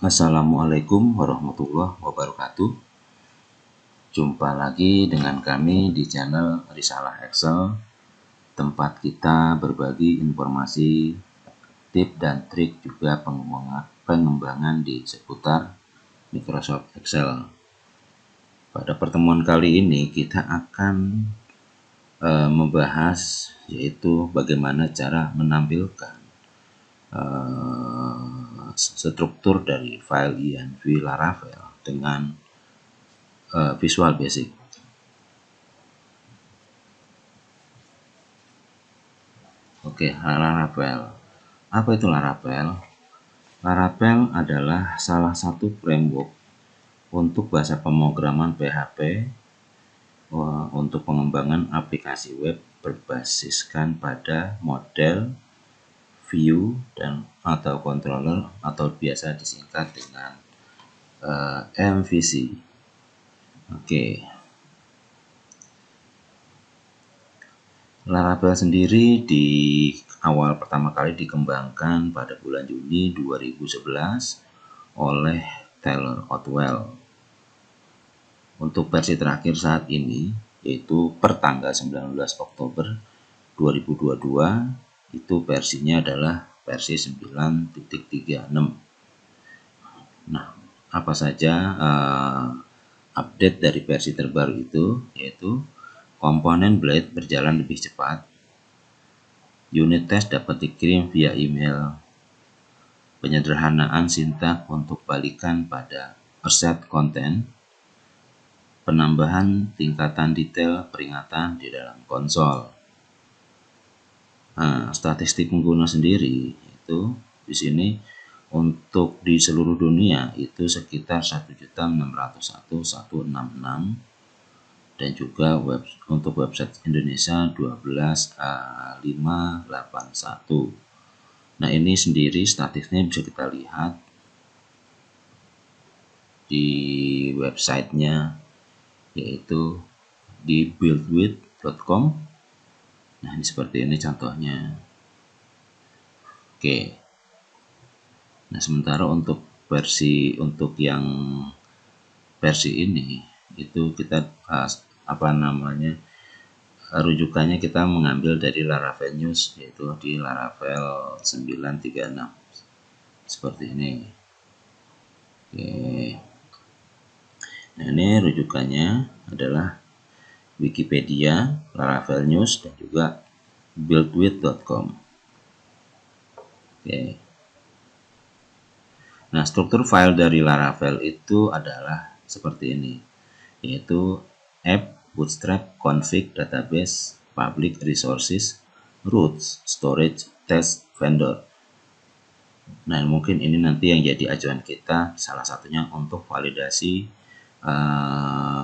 Assalamualaikum warahmatullahi wabarakatuh. Jumpa lagi dengan kami di channel Risalah Excel, tempat kita berbagi informasi, tips dan trik juga pengembangan di seputar Microsoft Excel. Pada pertemuan kali ini kita akan membahas yaitu bagaimana cara menampilkan struktur dari file INV Laravel dengan Visual Basic. Oke, Laravel. Apa itu Laravel? Laravel adalah salah satu framework untuk bahasa pemrograman PHP untuk pengembangan aplikasi web berbasiskan pada model view dan atau controller atau biasa disingkat dengan MVC. Oke. Laravel sendiri di awal pertama kali dikembangkan pada bulan Juni 2011 oleh Taylor Otwell. Untuk versi terakhir saat ini, yaitu per tanggal 19 Oktober 2022, itu versinya adalah versi 9.36. Nah, apa saja update dari versi terbaru itu, yaitu komponen Blade berjalan lebih cepat, unit test dapat dikirim via email, penyederhanaan sintak untuk balikan pada offset konten, penambahan tingkatan detail peringatan di dalam konsol. Nah, statistik pengguna sendiri itu di sini untuk di seluruh dunia itu sekitar 1.601.166 dan juga untuk website Indonesia 12.581. Nah, ini sendiri statistiknya bisa kita lihat di websitenya, yaitu di buildwith.com. Nah, ini seperti ini contohnya. Oke. Nah, sementara untuk yang versi ini itu kita rujukannya kita mengambil dari Laravel News, yaitu di Laravel 936 seperti ini. Oke. Nah, ini rujukannya adalah Wikipedia, Laravel News, dan juga buildwith.com. Oke. Nah, struktur file dari Laravel itu adalah seperti ini, yaitu app, bootstrap, config, database, public resources, routes, storage, test, vendor. Nah, mungkin ini nanti yang jadi acuan kita, salah satunya untuk validasi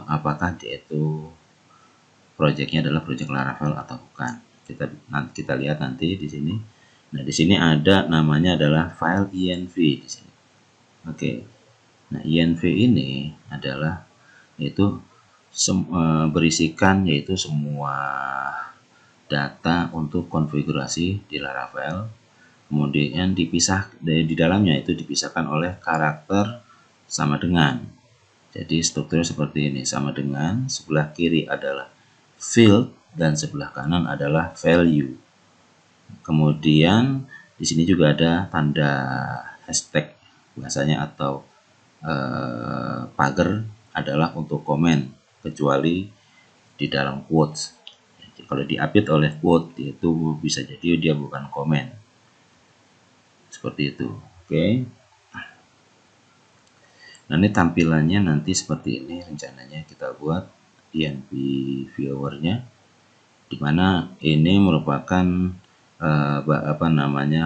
apakah itu projectnya adalah project Laravel atau bukan. Kita lihat nanti di sini. Nah, di sini ada namanya adalah file INV di sini. Oke. Nah, INV ini adalah yaitu berisikan yaitu semua data untuk konfigurasi di Laravel. Kemudian dipisah di dalamnya itu dipisahkan oleh karakter sama dengan. Jadi strukturnya seperti ini, sama dengan, sebelah kiri adalah field dan sebelah kanan adalah value. Kemudian di sini juga ada tanda hashtag bahasanya atau pagar adalah untuk komen, kecuali di dalam quotes. Jadi, kalau diupdate oleh quote itu bisa jadi dia bukan komen. Seperti itu. Oke. Nah, ini tampilannya nanti seperti ini rencananya kita buat INV viewernya, dimana ini merupakan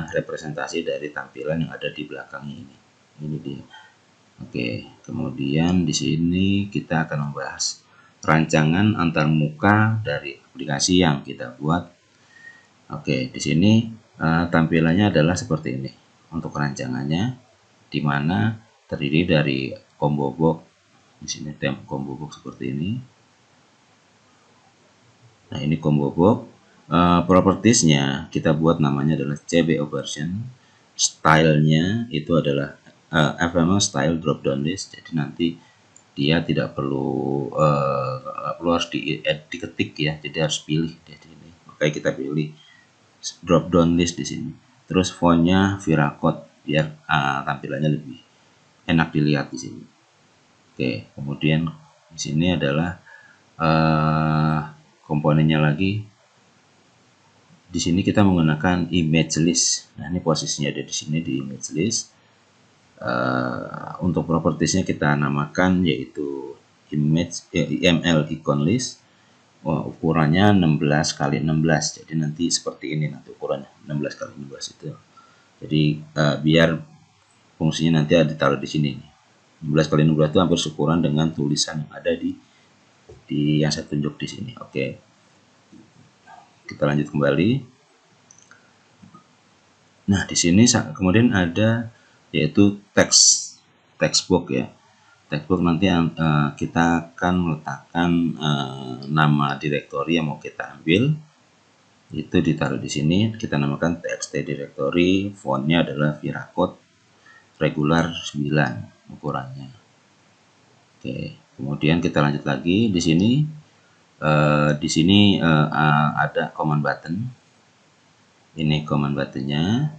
representasi dari tampilan yang ada di belakangnya ini. Ini dia. Oke, kemudian di sini kita akan membahas rancangan antarmuka dari aplikasi yang kita buat. Oke, di sini tampilannya adalah seperti ini untuk rancangannya, di mana terdiri dari combo box. Di sini combo box seperti ini. Nah, ini combo box. Propertiesnya kita buat namanya adalah CBO version. Stylenya itu adalah FML style drop down list. Jadi nanti dia tidak perlu harus diketik ya, jadi harus pilih di sini. Oke, kita pilih drop down list di sini. Terus fontnya Viracode biar tampilannya lebih enak dilihat di sini. Oke, kemudian di sini adalah komponennya lagi. Di sini kita menggunakan image list. Nah, ini posisinya ada di sini di image list. Untuk propertiesnya kita namakan yaitu image IML icon list. Ukurannya 16 kali 16. Jadi nanti seperti ini nanti ukurannya 16 kali 16 itu. Jadi biar fungsinya nanti ada ditaruh di sini. 16 kali 16 itu hampir seukuran dengan tulisan yang ada di yang saya tunjuk di sini. Oke. Kita lanjut kembali. Nah, di sini kemudian ada yaitu textbook ya. Textbook nanti kita akan meletakkan nama direktori yang mau kita ambil. Itu ditaruh di sini. Kita namakan txt directory. Fontnya adalah Viracode regular 9 ukurannya. Oke. Kemudian kita lanjut lagi di sini. Di sini ada command button. Ini command buttonnya.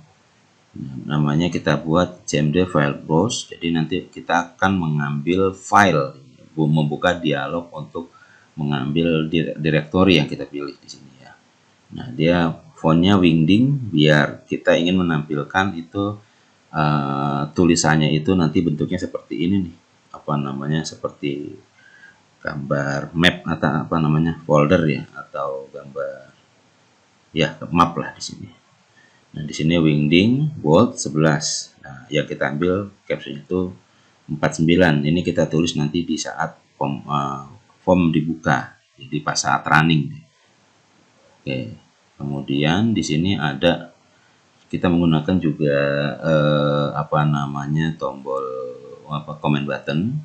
Namanya kita buat cmd file browse. Jadi nanti kita akan mengambil file, membuka dialog untuk mengambil direktori yang kita pilih di sini ya. Nah, dia fontnya Wingding biar kita ingin menampilkan itu tulisannya itu nanti bentuknya seperti ini nih. Apa namanya, seperti gambar map atau apa namanya, folder ya, atau gambar ya map lah di sini. Nah, di sini Wingding bold 11. Nah, yang kita ambil caption itu 49. Ini kita tulis nanti di saat form dibuka, jadi pas saat running. Oke. Kemudian di sini ada kita menggunakan juga apa namanya, tombol command button.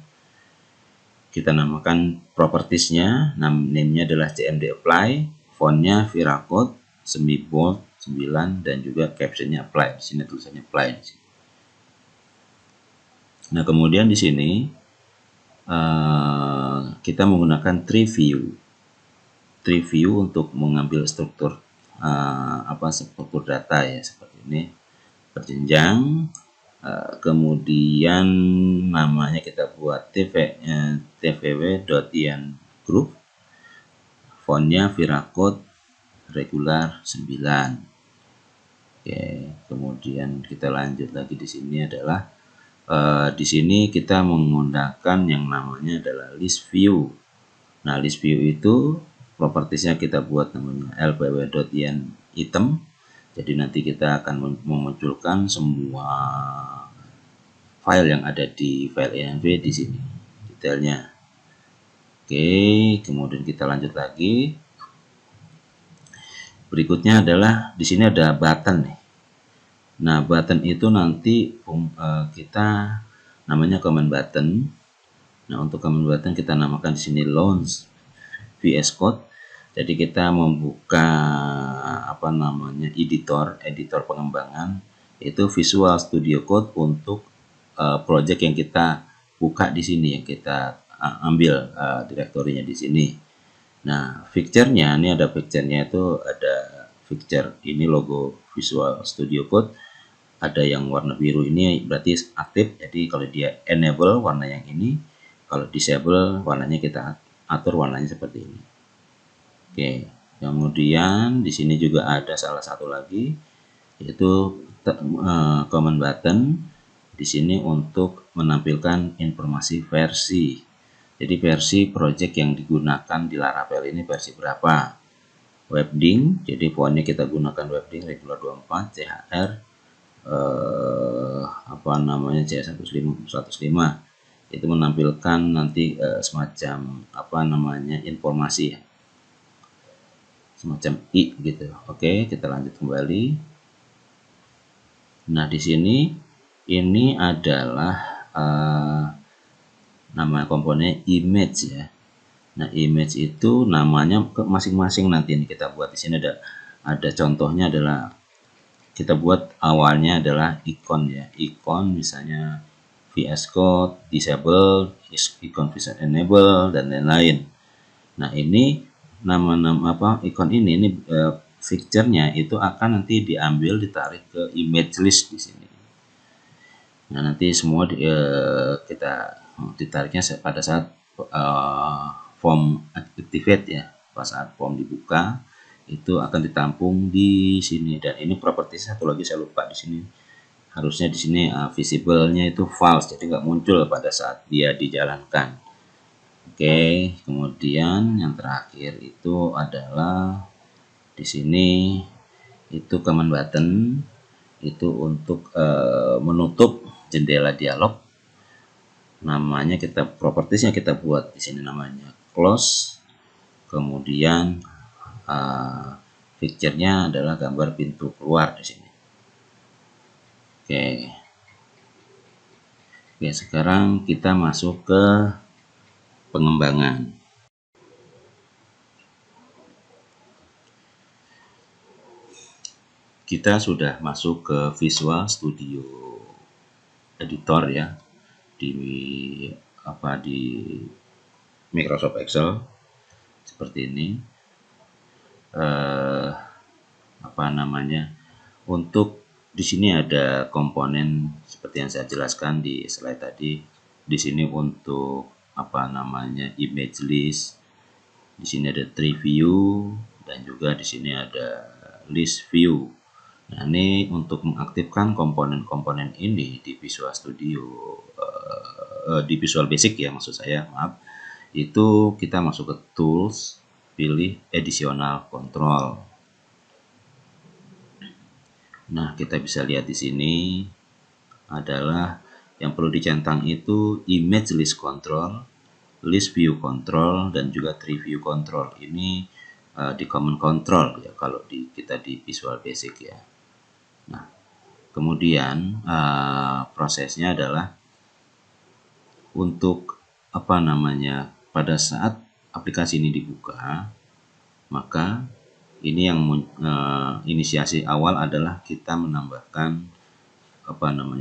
Kita namakan propertiesnya, name-nya adalah cmd apply, fontnya Viracode semi bold 9 dan juga captionnya apply. Di sini tulisannya apply di sini. Nah, kemudian di sini kita menggunakan tree view untuk mengambil struktur struktur data ya, seperti ini berjenjang. Kemudian namanya kita buat tvw.in group, fontnya Viracode regular 9. Oke, kemudian kita lanjut lagi di sini adalah di sini kita menggunakan yang namanya adalah list view. Nah, list view itu propertiesnya kita buat namanya lpw.in item. Jadi nanti kita akan memunculkan semua file yang ada di file env di sini detailnya. Oke, kemudian kita lanjut lagi. Berikutnya adalah di sini ada button nih. Nah, button itu nanti kita namanya command button. Nah, untuk command button kita namakan di sini launch VS Code. Jadi kita membuka apa namanya editor pengembangan, yaitu Visual Studio Code untuk project yang kita buka di sini, yang kita ambil direktorinya di sini. Nah, picture-nya ini ada picture-nya, itu ada picture ini logo Visual Studio Code, ada yang warna biru ini berarti aktif. Jadi kalau dia enable warna yang ini, kalau disable warnanya kita atur warnanya seperti ini. Oke, kemudian di sini juga ada salah satu lagi, yaitu command button di sini untuk menampilkan informasi versi. Jadi versi project yang digunakan di Laravel ini versi berapa. Webding, jadi fontnya kita gunakan Webding regular 24 CHR apa namanya C105 itu menampilkan nanti semacam apa namanya informasi ya, semacam i gitu. Oke, kita lanjut kembali. Nah, di sini ini adalah nama komponen image ya. Nah, image itu namanya masing-masing nanti ini kita buat. Di sini ada contohnya adalah kita buat awalnya adalah ikon ya. Ikon misalnya VS Code, disable, icon visual enable, dan lain-lain. Nah, ini nama-nama ikon ini picture-nya itu akan nanti diambil, ditarik ke image list di sini. Nah, nanti semua kita ditariknya pada saat form activate ya. Pas saat form dibuka itu akan ditampung di sini. Dan ini properti satu lagi saya lupa di sini. Harusnya di sini visible-nya itu false, jadi nggak muncul pada saat dia dijalankan. Oke, kemudian yang terakhir itu adalah di sini itu command button itu untuk menutup jendela dialog. Namanya propertiesnya kita buat di sini namanya close. Kemudian picture-nya adalah gambar pintu keluar di sini. Oke, sekarang kita masuk ke pengembangan. Kita sudah masuk ke Visual Studio Editor ya, di Microsoft Excel seperti ini. Untuk di sini ada komponen seperti yang saya jelaskan di slide tadi. Di sini untuk image list. Di sini ada tree view dan juga di sini ada list view. Nah, ini untuk mengaktifkan komponen-komponen ini di Visual Studio, di Visual Basic ya maksud saya, maaf. Itu kita masuk ke Tools, pilih Additional Control. Nah, kita bisa lihat di sini adalah yang perlu dicentang itu Image List Control, List View Control, dan juga Tree View Control. Ini di Command Control ya kalau kita di Visual Basic ya. Nah, kemudian prosesnya adalah untuk pada saat aplikasi ini dibuka, maka ini yang inisiasi awal adalah kita menambahkan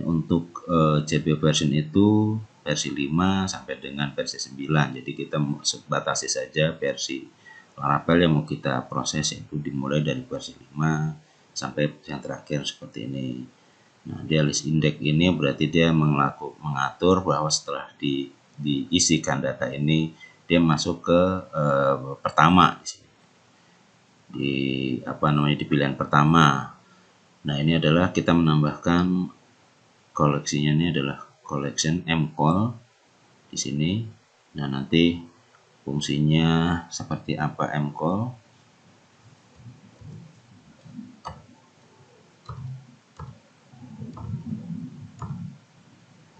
untuk JB version itu versi 5 sampai dengan versi 9. Jadi kita batasi saja versi Laravel yang mau kita proses, itu dimulai dari versi 5 sampai yang terakhir seperti ini. Nah, dia list index ini berarti dia mengatur bahwa setelah diisikan data ini dia masuk ke pertama di sini. Di pilihan pertama. Nah, ini adalah kita menambahkan koleksinya, ini adalah collection mcall di sini. Nah, nanti fungsinya seperti apa mcall.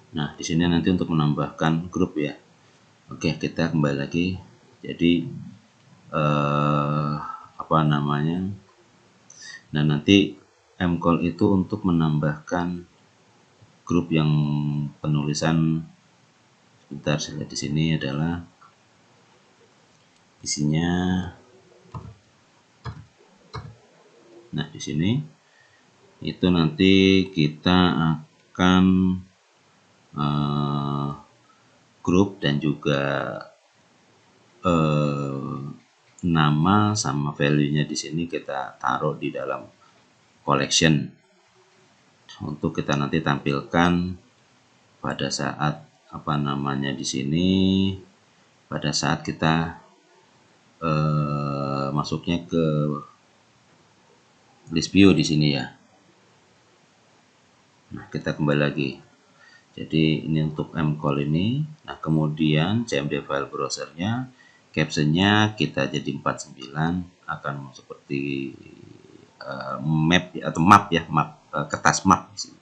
Nah, di sini nanti untuk menambahkan grup ya. Oke, kita kembali lagi. Jadi nah, nanti mcall itu untuk menambahkan grup yang penulisan. Sebentar, saya lihat di sini adalah isinya. Nah, di sini itu nanti kita akan grup dan juga nama sama value-nya di sini kita taruh di dalam collection untuk kita nanti tampilkan pada saat di sini pada saat kita masuknya ke list view di sini ya. Nah, kita kembali lagi. Jadi ini untuk mcall ini. Nah, kemudian CMD file browsernya, captionnya kita jadi 49 akan seperti map atau map ya, kertas map di sini.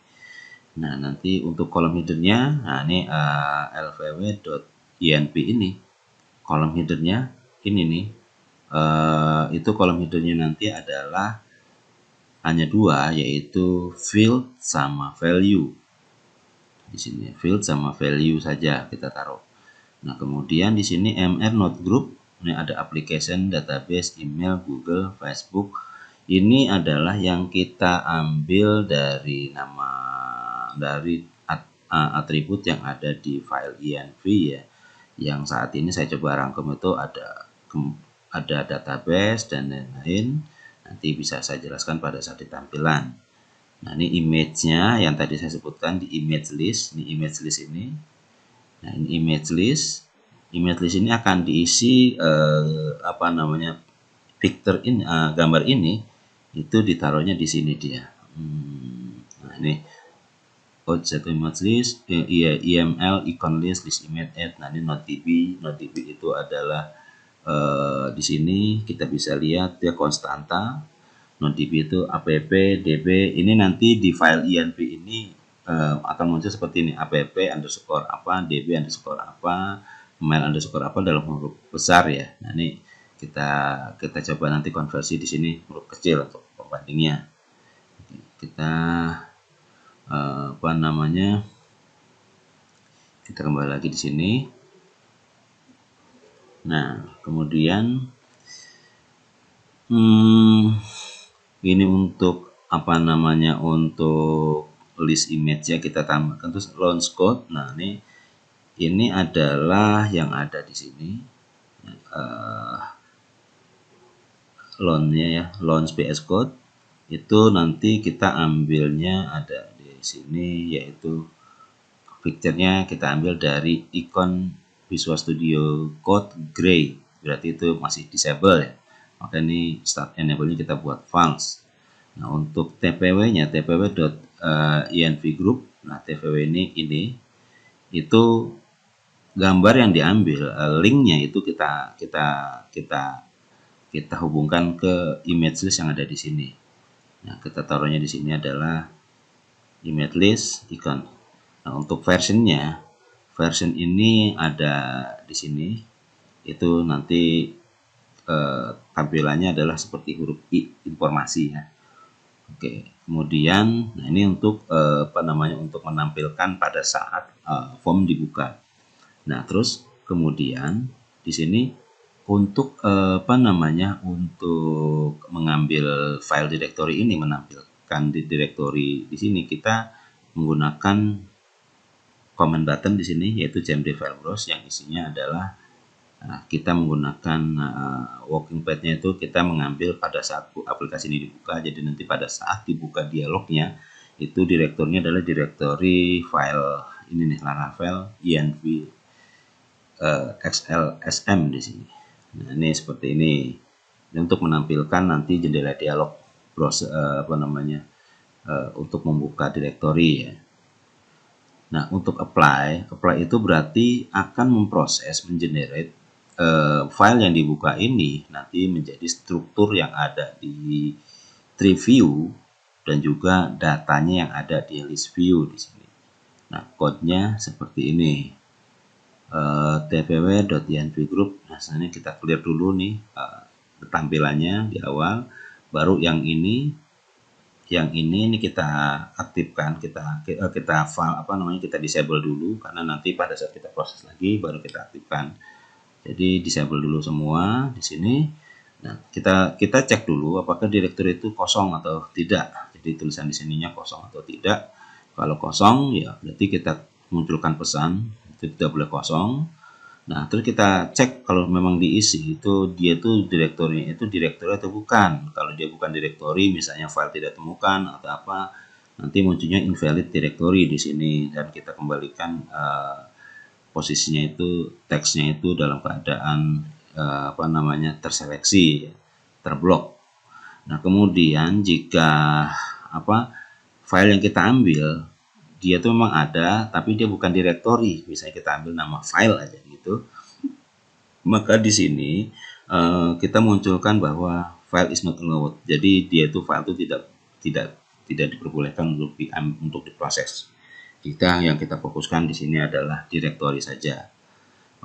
Nah, nanti untuk kolom headernya, nah ini lvw.inp ini kolom headernya ini nih. Itu kolom headernya nanti adalah hanya dua, yaitu field sama value. Di sini field sama value saja kita taruh. Nah, kemudian di sini mr node group, ini ada application, database, email, Google, Facebook. Ini adalah yang kita ambil dari atribut yang ada di file env ya. Yang saat ini saya coba rangkum itu ada database dan lain-lain. Nanti bisa saya jelaskan pada saat di tampilan. Nah, ini image-nya yang tadi saya sebutkan di image list. Ini image list ini. Nah, ini image list. Image list ini akan diisi picture ini, gambar ini itu ditaruhnya di sini dia. Nah, ini object image list, EML, icon list, list image add. Nah, ini notedb itu adalah di sini kita bisa lihat dia konstanta. Notedb itu app db. Ini nanti di file env ini akan muncul seperti ini, app underscore apa, db underscore apa, mail underscore apa dalam huruf besar ya. Nah, ini kita coba nanti konversi di sini huruf kecil untuk pembandingnya. Kita kita kembali lagi di sini. Nah, kemudian ini untuk untuk list image ya, kita tambahkan terus launch code. Nah, ini adalah yang ada di sini, launch-nya ya, launch VS Code. Itu nanti kita ambilnya ada di sini, yaitu picture-nya kita ambil dari icon Visual Studio Code gray, berarti itu masih disable ya. Maka ini start enable-nya kita buat false. Nah, untuk tpw-nya tpw.env group. Nah, tpw ini itu gambar yang diambil, linknya itu kita hubungkan ke image list yang ada di sini. Nah, kita taruhnya di sini adalah image list icon. Nah, untuk version ini ada di sini. Itu nanti tampilannya adalah seperti huruf I, informasi ya. Oke, kemudian nah ini untuk untuk menampilkan pada saat form dibuka. Nah, terus kemudian di sini untuk untuk mengambil file directory ini, menampilkan di directory di sini, kita menggunakan command button di sini, yaitu cmd file browse, yang isinya adalah kita menggunakan working pad-nya itu kita mengambil pada saat aplikasi ini dibuka. Jadi nanti pada saat dibuka dialognya itu direktorinya adalah direktori file ini nih, Laravel env xlsm di sini. Nah, ini seperti ini. Ini untuk menampilkan nanti jendela dialog browser untuk membuka direktori ya. Nah, untuk apply itu berarti akan memproses, mengenerate file yang dibuka ini nanti menjadi struktur yang ada di tree view dan juga datanya yang ada di list view di sini. Nah, code-nya seperti ini. tpw.env group. Nah, sebenarnya kita clear dulu nih tampilannya di awal, baru yang ini kita aktifkan, kita file kita disable dulu, karena nanti pada saat kita proses lagi baru kita aktifkan. Jadi disable dulu semua di sini. Nah, kita cek dulu apakah direktori itu kosong atau tidak. Jadi tulisan di sininya kosong atau tidak. Kalau kosong ya berarti kita munculkan pesan itu tidak boleh kosong. Nah, terus kita cek kalau memang diisi itu dia tuh direktori atau bukan. Kalau dia bukan direktori, misalnya file tidak temukan atau apa, nanti munculnya invalid directory di sini, dan kita kembalikan posisinya itu, teksnya itu dalam keadaan terseleksi, terblok. Nah, kemudian jika file yang kita ambil dia tuh memang ada tapi dia bukan direktori, misalnya kita ambil nama file aja gitu, maka di sini kita munculkan bahwa file is not allowed. Jadi dia itu file itu tidak diperbolehkan untuk diproses. Yang kita fokuskan di sini adalah direktori saja.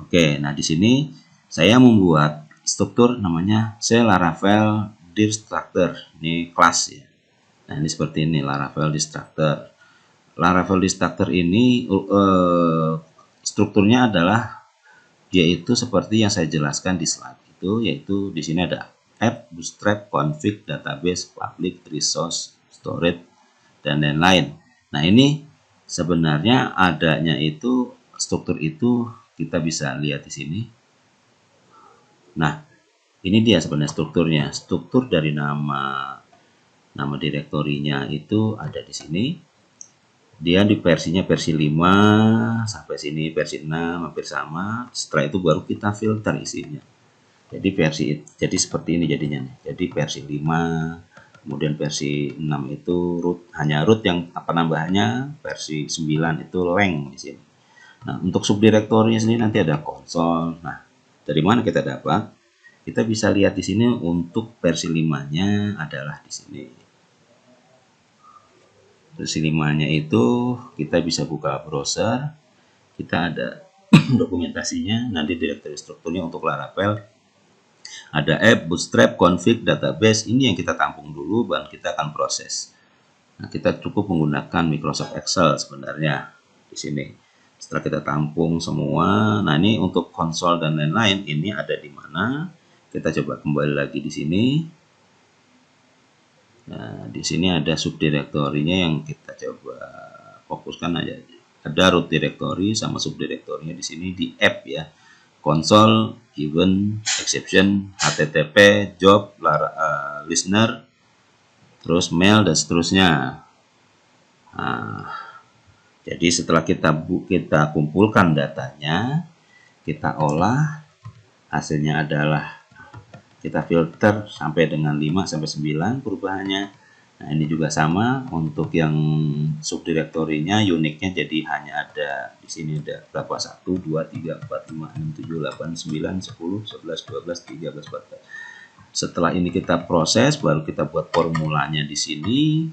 Oke, nah di sini saya membuat struktur namanya Laravel Destructor. Ini kelas ya. Nah, ini seperti ini, Laravel Destructor. Laravel Destructor ini strukturnya adalah yaitu seperti yang saya jelaskan di slide itu, yaitu di sini ada app, bootstrap, config, database, public, resource, storage, dan lain-lain. Nah, ini sebenarnya adanya itu struktur itu kita bisa lihat di sini. Nah, ini dia sebenarnya strukturnya. Struktur dari nama direktorinya itu ada di sini. Dia di versinya versi 5 sampai sini versi 6 hampir sama. Setelah itu baru kita filter isinya. Jadi seperti ini jadinya nih. Jadi versi 5, kemudian versi 6 itu hanya root yang penambahannya, versi 9 itu length di sini. Nah, untuk subdirektorinya sendiri nanti ada konsol. Nah, dari mana kita dapat? Kita bisa lihat di sini untuk versi 5-nya adalah di sini. Versi 5-nya itu kita bisa buka browser. Kita ada dokumentasinya, nanti direktori strukturnya untuk Laravel. Ada app, bootstrap, config, database. Ini yang kita tampung dulu, baru kita akan proses. Nah, kita cukup menggunakan Microsoft Excel sebenarnya di sini. Setelah kita tampung semua, nah ini untuk konsol dan lain-lain, ini ada di mana? Kita coba kembali lagi di sini. Nah, di sini ada subdirektorinya yang kita coba fokuskan aja. Ada root directory sama subdirektorinya di sini di app ya. Console, event, exception, http, job, listener, terus mail dan seterusnya. Nah, jadi setelah kita kumpulkan datanya, kita olah, hasilnya adalah kita filter sampai dengan 5 sampai 9 perubahannya. Nah, ini juga sama untuk yang subdirektorinya, uniknya jadi hanya ada di sini ada berapa? 1 2 3 4 5 6 7 8 9 10 11 12 13 14. Setelah ini kita proses, baru kita buat formulanya di sini.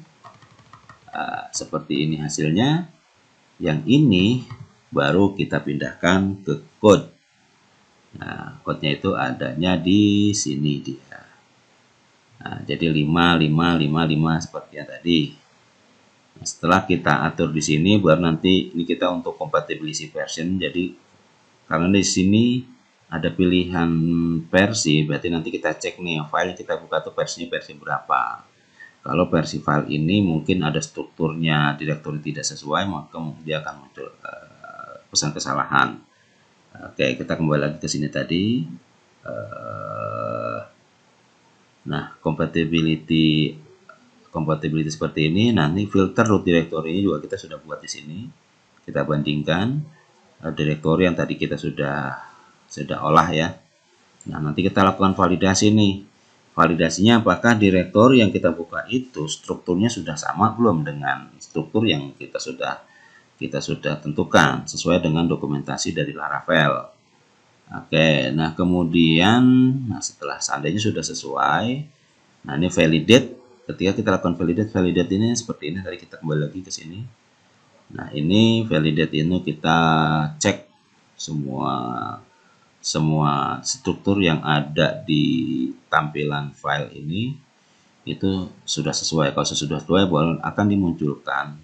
Seperti ini hasilnya. Yang ini baru kita pindahkan ke code. Nah, code-nya itu adanya di sini dia. Nah, jadi 5 5 5 5 seperti yang tadi. Nah, setelah kita atur di sini, baru nanti ini kita untuk compatibility version. Jadi karena di sini ada pilihan versi, berarti nanti kita cek nih file yang kita buka tuh versinya versi berapa. Kalau versi file ini mungkin ada strukturnya direktori tidak sesuai, maka dia akan muncul pesan kesalahan. Oke, kita kembali lagi ke sini tadi. Nah, compatibility seperti ini. Nanti filter root directory juga kita sudah buat di sini. Kita bandingkan direktori yang tadi kita sudah olah ya. Nah, nanti kita lakukan validasi nih. Validasinya apakah direktori yang kita buka itu strukturnya sudah sama belum dengan struktur yang kita sudah tentukan sesuai dengan dokumentasi dari Laravel. Oke, nah kemudian setelah seandainya sudah sesuai, nah ini validate. Ketika kita lakukan validate ini seperti ini, tadi kita kembali lagi ke sini. Nah, ini validate ini kita cek semua struktur yang ada di tampilan file ini itu sudah sesuai. Kalau sudah sesuai, baru akan dimunculkan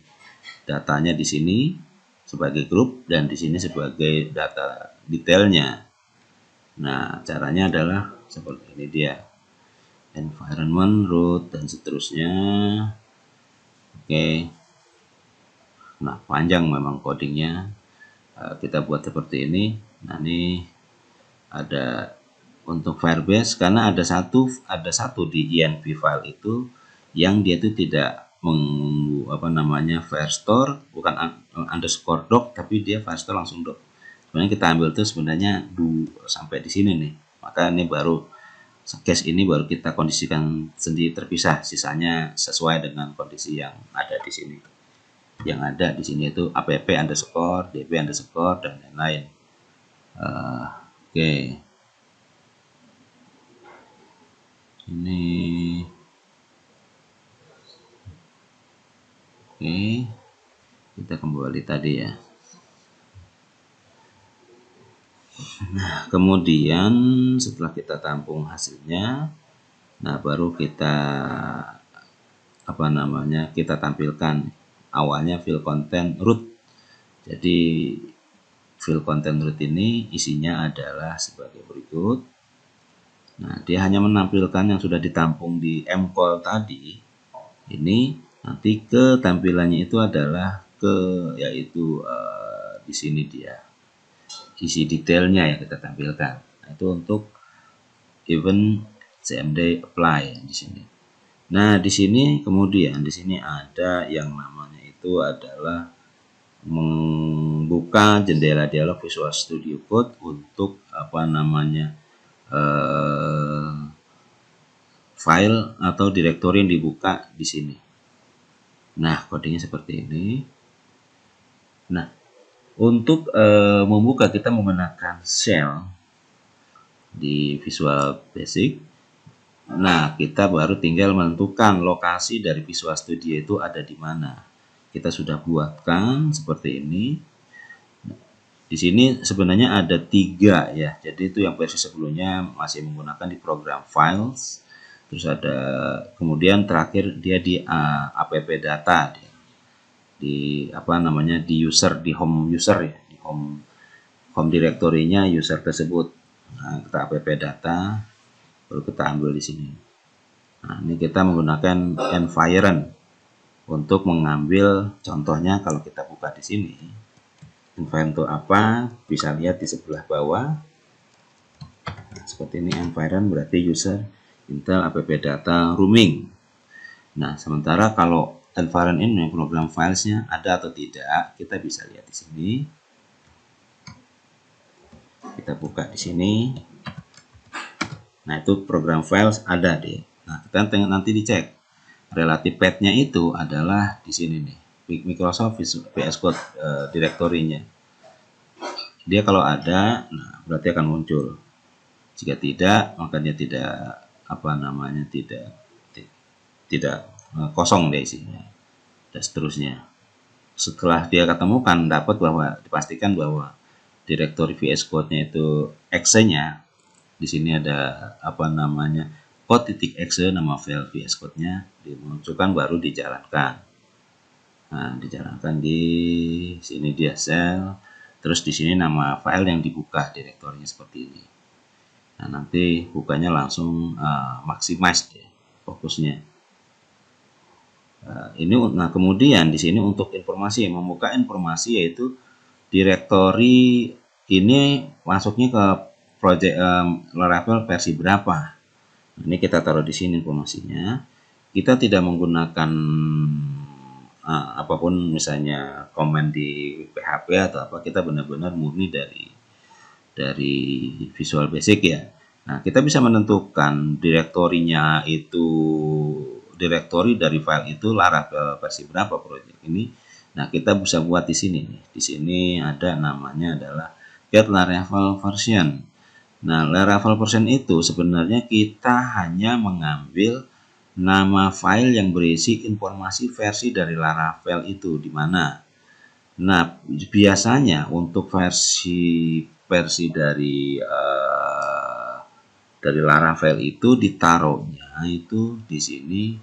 datanya di sini sebagai grup dan di sini sebagai data detailnya. Nah, caranya adalah seperti ini dia. Environment, root dan seterusnya. Oke. Nah, panjang memang codingnya. Kita buat seperti ini. Nah, ini ada untuk Firebase karena ada satu di env file itu yang dia itu tidak firestore, bukan underscore doc, tapi dia firestore langsung doc. Sebenarnya kita ambil tuh sebenarnya sampai di sini nih, maka ini baru case ini baru kita kondisikan sendiri terpisah, sisanya sesuai dengan kondisi yang ada di sini. Yang ada di sini itu app underscore, db underscore dan lain-lain. Oke. Ini oke. Kita kembali tadi ya. Nah, kemudian setelah kita tampung hasilnya, nah baru kita kita tampilkan awalnya fill content root. Jadi fill content root ini isinya adalah sebagai berikut. Nah, dia hanya menampilkan yang sudah ditampung di mcall tadi. Ini nanti ke tampilannya itu adalah ke yaitu di sini dia isi detailnya yang kita tampilkan. Nah, itu untuk event CMD apply di sini. Nah, di sini kemudian di sini ada yang namanya itu adalah membuka jendela dialog Visual Studio Code untuk apa namanya file atau direktori yang dibuka di sini. Nah, codingnya seperti ini. Nah, untuk membuka kita menggunakan shell di Visual Basic. Nah, kita baru tinggal menentukan lokasi dari Visual Studio itu ada di mana. Kita sudah buatkan seperti ini. Di sini sebenarnya ada 3 ya. Jadi itu yang versi sebelumnya masih menggunakan di program files. Terus ada kemudian terakhir dia di app data di apa namanya di user di home user ya, di home direktorinya user tersebut. Nah, kita app data baru kita ambil di sini. Nah, ini kita menggunakan environment untuk mengambil contohnya. Kalau kita buka di sini environment itu apa, bisa lihat di sebelah bawah. Nah, seperti ini environment berarti user Intel app data roaming. Nah, sementara kalau environment ini program filesnya ada atau tidak, kita bisa lihat di sini. Kita buka di sini. Nah, itu program files ada deh. Nah, kita nanti dicek relatif path-nya itu adalah di sini nih, Microsoft VS Code direktorinya. Dia kalau ada, nah berarti akan muncul. Jika tidak, maka dia tidak apa namanya tidak kosong deh isinya. Dan seterusnya. Setelah dia ketemukan, dapat bahwa dipastikan bahwa direktori VS Code-nya itu exe-nya di sini ada apa namanya code.exe nama file VS Code-nya dimunculkan baru dijalankan. Nah, dijalankan di sini dia shell, terus di sini nama file yang dibuka direktorinya seperti ini. Nah, nanti bukanya langsung maximize deh fokusnya. Nah, kemudian di sini untuk informasi, membuka informasi yaitu direktori ini masuknya ke project Laravel versi berapa. Ini kita taruh di sini informasinya. Kita tidak menggunakan apapun misalnya komen di PHP atau apa, kita benar-benar murni dari Visual Basic ya. Nah, kita bisa menentukan direktorinya itu direktori dari file itu Laravel versi berapa project ini. Nah, kita bisa buat di sini nih. Di sini ada namanya adalah get Laravel version. Nah, Laravel version itu sebenarnya kita hanya mengambil nama file yang berisi informasi versi dari Laravel itu di mana. Nah, biasanya untuk versi dari Laravel itu ditaruhnya itu di sini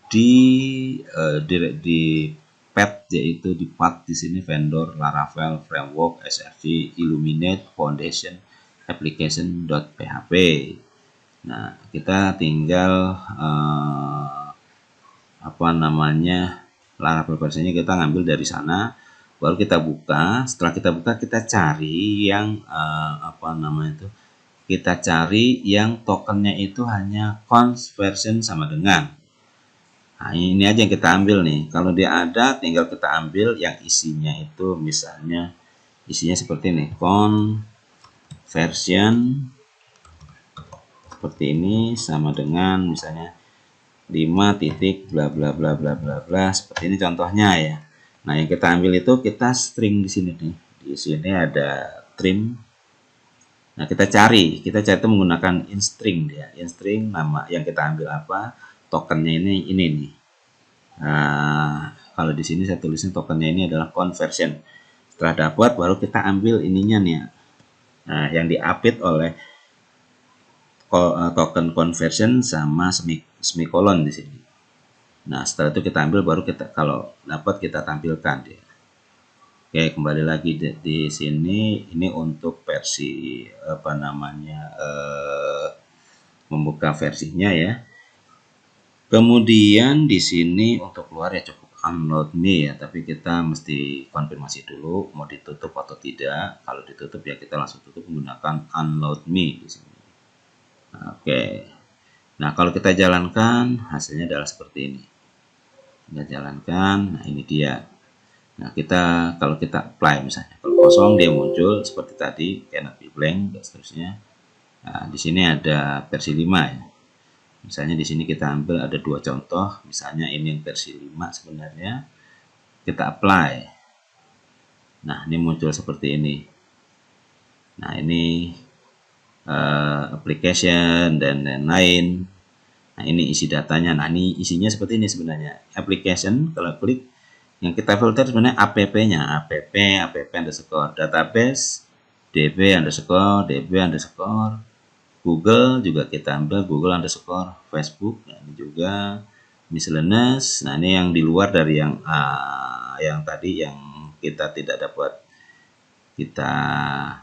di path, yaitu di path di sini vendor Laravel framework SRC Illuminate Foundation application.php. Nah, kita tinggal apa namanya Laravel versinya kita ngambil dari sana, baru kita buka. Setelah kita buka, kita cari yang apa namanya itu, kita cari yang tokennya itu hanya const version sama dengan. Nah, ini aja yang kita ambil nih. Kalau dia ada, tinggal kita ambil yang isinya itu, misalnya isinya seperti ini, const version seperti ini sama dengan misalnya 5 titik bla bla bla bla bla bla, seperti ini contohnya ya. Nah, yang kita ambil itu kita string di sini nih. Di sini ada trim. Nah, kita cari itu menggunakan instring dia. Instring nama yang kita ambil apa? Tokennya ini nih. Nah, kalau di sini saya tulisnya tokennya ini adalah conversion. Setelah dapat baru kita ambil ininya nih. Nah, yang diupdate oleh token conversion sama semikolon di sini. Nah, setelah itu kita ambil baru kita kalau dapat kita tampilkan dia. Oke, kembali lagi di sini. Ini untuk versi apa namanya membuka versinya ya. Kemudian di sini untuk keluar ya cukup unload me ya, tapi kita mesti konfirmasi dulu mau ditutup atau tidak. Kalau ditutup ya kita langsung tutup menggunakan unload me di sini. Oke. Nah, kalau kita jalankan hasilnya adalah seperti ini. Kita jalankan, nah ini dia. Nah, kalau kita apply misalnya, kalau kosong dia muncul seperti tadi, cannot be blank dan seterusnya. Nah, di sini ada versi 5 ya. Misalnya di sini kita ambil ada 2 contoh, misalnya ini yang versi 5 sebenarnya. Kita apply. Nah, ini muncul seperti ini. Nah, ini application dan lain-lain. Nah, ini isi datanya. Nah, ini isinya seperti ini sebenarnya. Application, kalau klik, yang kita filter sebenarnya app-nya, app underscore database, db underscore, Google juga kita ambil Google underscore Facebook. Nah, ini juga miscellaneous. Nah, ini yang di luar dari yang tadi yang kita tidak dapat kita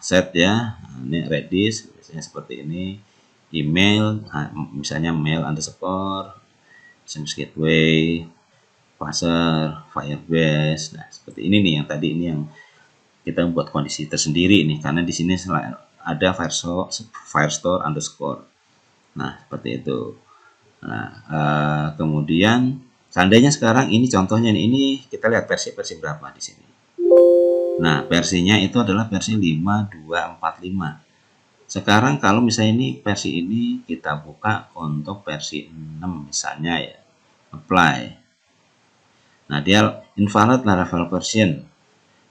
set ya. Nah, ini Redis biasanya seperti ini. Email, misalnya mail underscore, SMS gateway, parser, Firebase. Nah, seperti ini nih yang tadi ini yang kita membuat kondisi tersendiri nih, karena di sini ada Firestore underscore. Nah, seperti itu. Nah, kemudian seandainya sekarang ini contohnya nih, ini kita lihat versi berapa di sini. Nah, versinya itu adalah versi 5245. Sekarang kalau misalnya ini versi ini kita buka untuk versi 6 misalnya ya, apply. Nah, dia invalid Laravel version.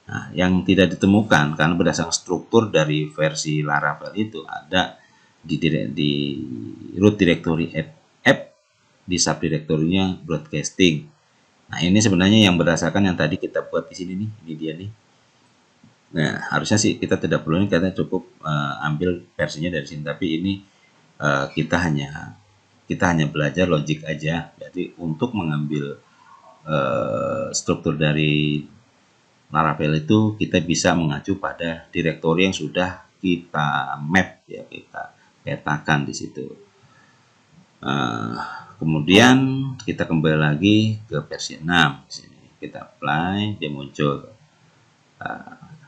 Nah, yang tidak ditemukan karena berdasarkan struktur dari versi Laravel itu ada di root directory app di subdirektorinya broadcasting. Nah, ini sebenarnya yang berdasarkan yang tadi kita buat di sini nih, ini dia nih. Nah, harusnya sih kita tidak perlu ini, kita cukup ambil versinya dari sini. Tapi ini kita hanya belajar logik aja. Jadi untuk mengambil struktur dari Laravel itu kita bisa mengacu pada direktori yang sudah kita map ya, kita petakan di situ. Kemudian kita kembali lagi ke versi 6. Di sini kita apply, dia muncul.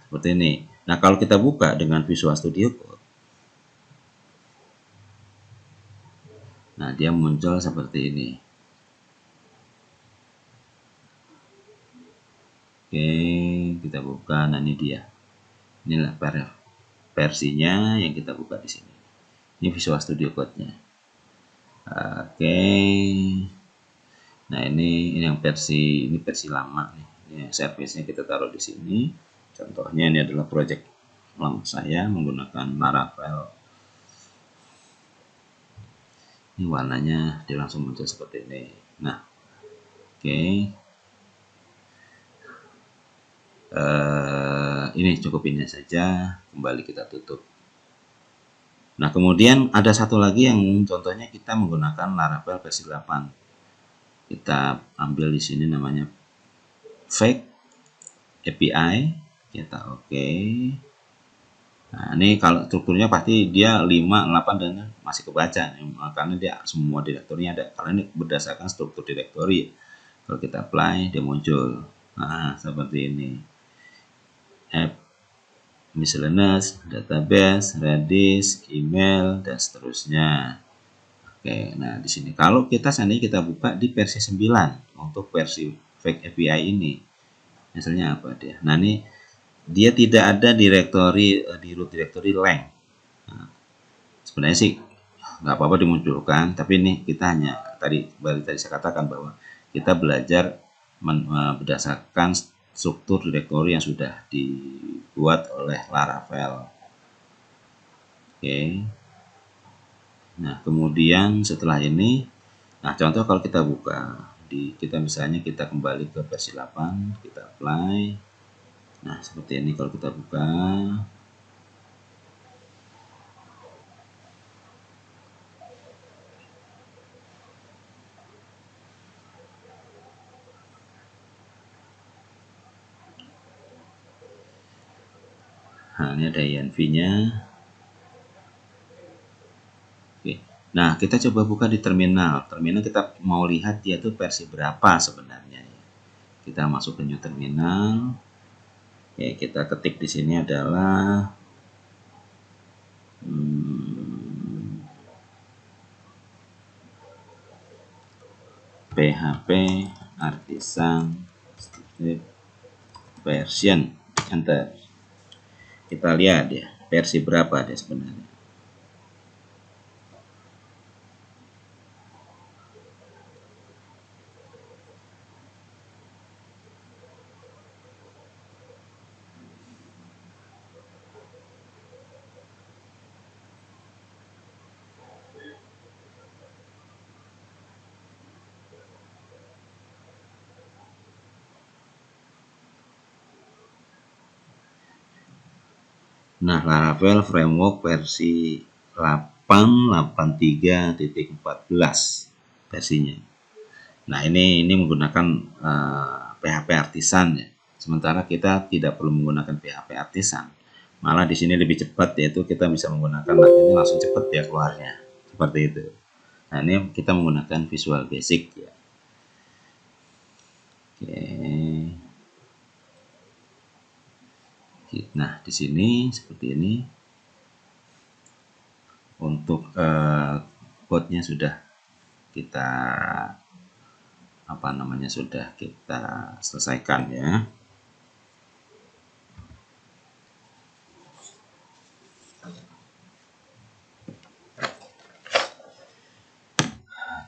Seperti ini. Nah, kalau kita buka dengan Visual Studio Code, nah dia muncul seperti ini. Oke, kita buka. Nah, ini dia. Inilah versinya yang kita buka di sini. Ini Visual Studio Code-nya. Oke. Nah, ini yang versi lama nih. Ini service-nya kita taruh di sini. Contohnya ini adalah project lama saya menggunakan Laravel. Ini warnanya dia langsung muncul seperti ini. Nah, oke. Ini cukup ini saja. Kembali kita tutup. Nah, kemudian ada satu lagi yang contohnya kita menggunakan Laravel versi 8. Kita ambil di sini namanya Fake API. Kita oke. Nah, ini kalau strukturnya pasti dia 5, 8 dan masih kebaca karena dia semua direktorinya ada, karena ini berdasarkan struktur direktori. Kalau kita apply dia muncul. Nah, seperti ini. App, miscellaneous, database, Redis, email dan seterusnya. Oke, nah di sini kalau kita seandainya kita buka di versi 9 untuk versi Fake API ini. Misalnya apa dia? Nah, ini dia tidak ada direktori di root directory lang. Nah, sebenarnya sih nggak apa-apa dimunculkan, tapi ini kita hanya tadi saya katakan bahwa kita belajar berdasarkan struktur direktori yang sudah dibuat oleh Laravel. Oke. Nah, kemudian setelah ini, nah contoh kalau kita buka kita misalnya kita kembali ke versi 8, kita apply. Nah, seperti ini kalau kita buka. Nah, ini ada INV-nya. Oke. Nah, kita coba buka di terminal. Terminal kita mau lihat dia tuh versi berapa sebenarnya. Kita masuk ke new terminal. Oke, kita ketik di sini adalah PHP Artisan version, enter. Kita lihat ya versi berapa dia sebenarnya. Nah, Laravel Framework versi 883.14 versinya. Nah, ini menggunakan PHP Artisan ya. Sementara kita tidak perlu menggunakan PHP Artisan. Malah di sini lebih cepat, yaitu kita bisa menggunakan ini langsung cepat ya keluarnya. Seperti itu. Nah, ini kita menggunakan Visual Basic ya. Oke. Nah, di sini seperti ini. Untuk code-nya sudah kita sudah kita selesaikan ya.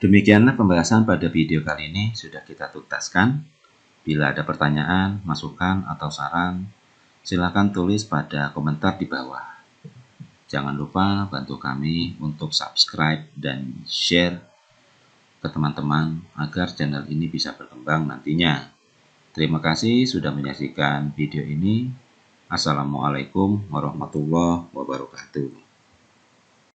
Demikianlah pembahasan pada video kali ini, sudah kita tuntaskan. Bila ada pertanyaan, masukan, atau saran, silakan tulis pada komentar di bawah. Jangan lupa bantu kami untuk subscribe dan share ke teman-teman agar channel ini bisa berkembang nantinya. Terima kasih sudah menyaksikan video ini. Assalamualaikum warahmatullahi wabarakatuh.